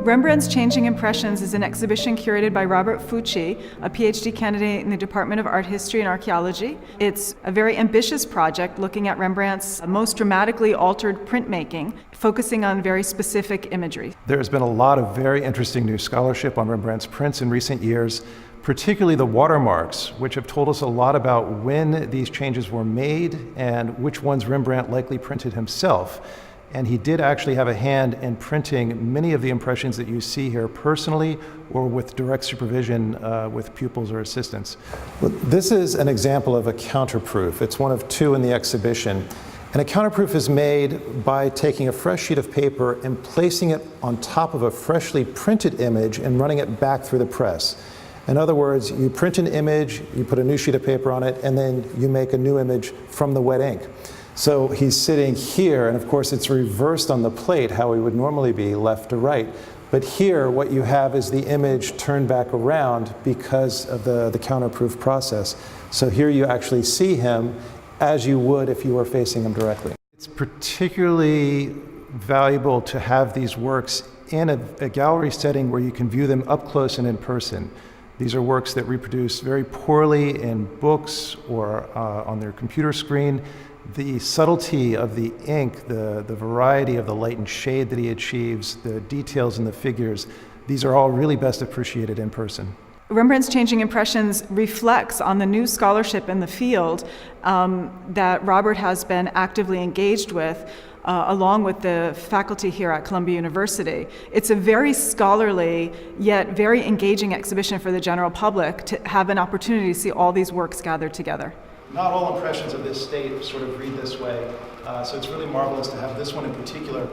Rembrandt's Changing Impressions is an exhibition curated by Robert Fucci, a PhD candidate in the Department of Art History and Archaeology. It's a very ambitious project looking at Rembrandt's most dramatically altered printmaking, focusing on very specific imagery. There's been a lot of very interesting new scholarship on Rembrandt's prints in recent years, particularly the watermarks, which have told us a lot about when these changes were made and which ones Rembrandt likely printed himself. And he did actually have a hand in printing many of the impressions that you see here personally or with direct supervision with pupils or assistants. Well, this is an example of a counterproof. It's one of two in the exhibition. And a counterproof is made by taking a fresh sheet of paper and placing it on top of a freshly printed image and running it back through the press. In other words, you print an image, you put a new sheet of paper on it, and then you make a new image from the wet ink. So he's sitting here, and of course it's reversed on the plate, how he would normally be, left to right. But here, what you have is the image turned back around because of the counterproof process. So here you actually see him as you would if you were facing him directly. It's particularly valuable to have these works in a gallery setting where you can view them up close and in person. These are works that reproduce very poorly in books or on their computer screen. The subtlety of the ink, the variety of the light and shade that he achieves, the details in the figures, these are all really best appreciated in person. Rembrandt's Changing Impressions reflects on the new scholarship in the field that Robert has been actively engaged with, along with the faculty here at Columbia University. It's a very scholarly, yet very engaging exhibition for the general public to have an opportunity to see all these works gathered together. Not all impressions of this state sort of read this way, so it's really marvelous to have this one in particular.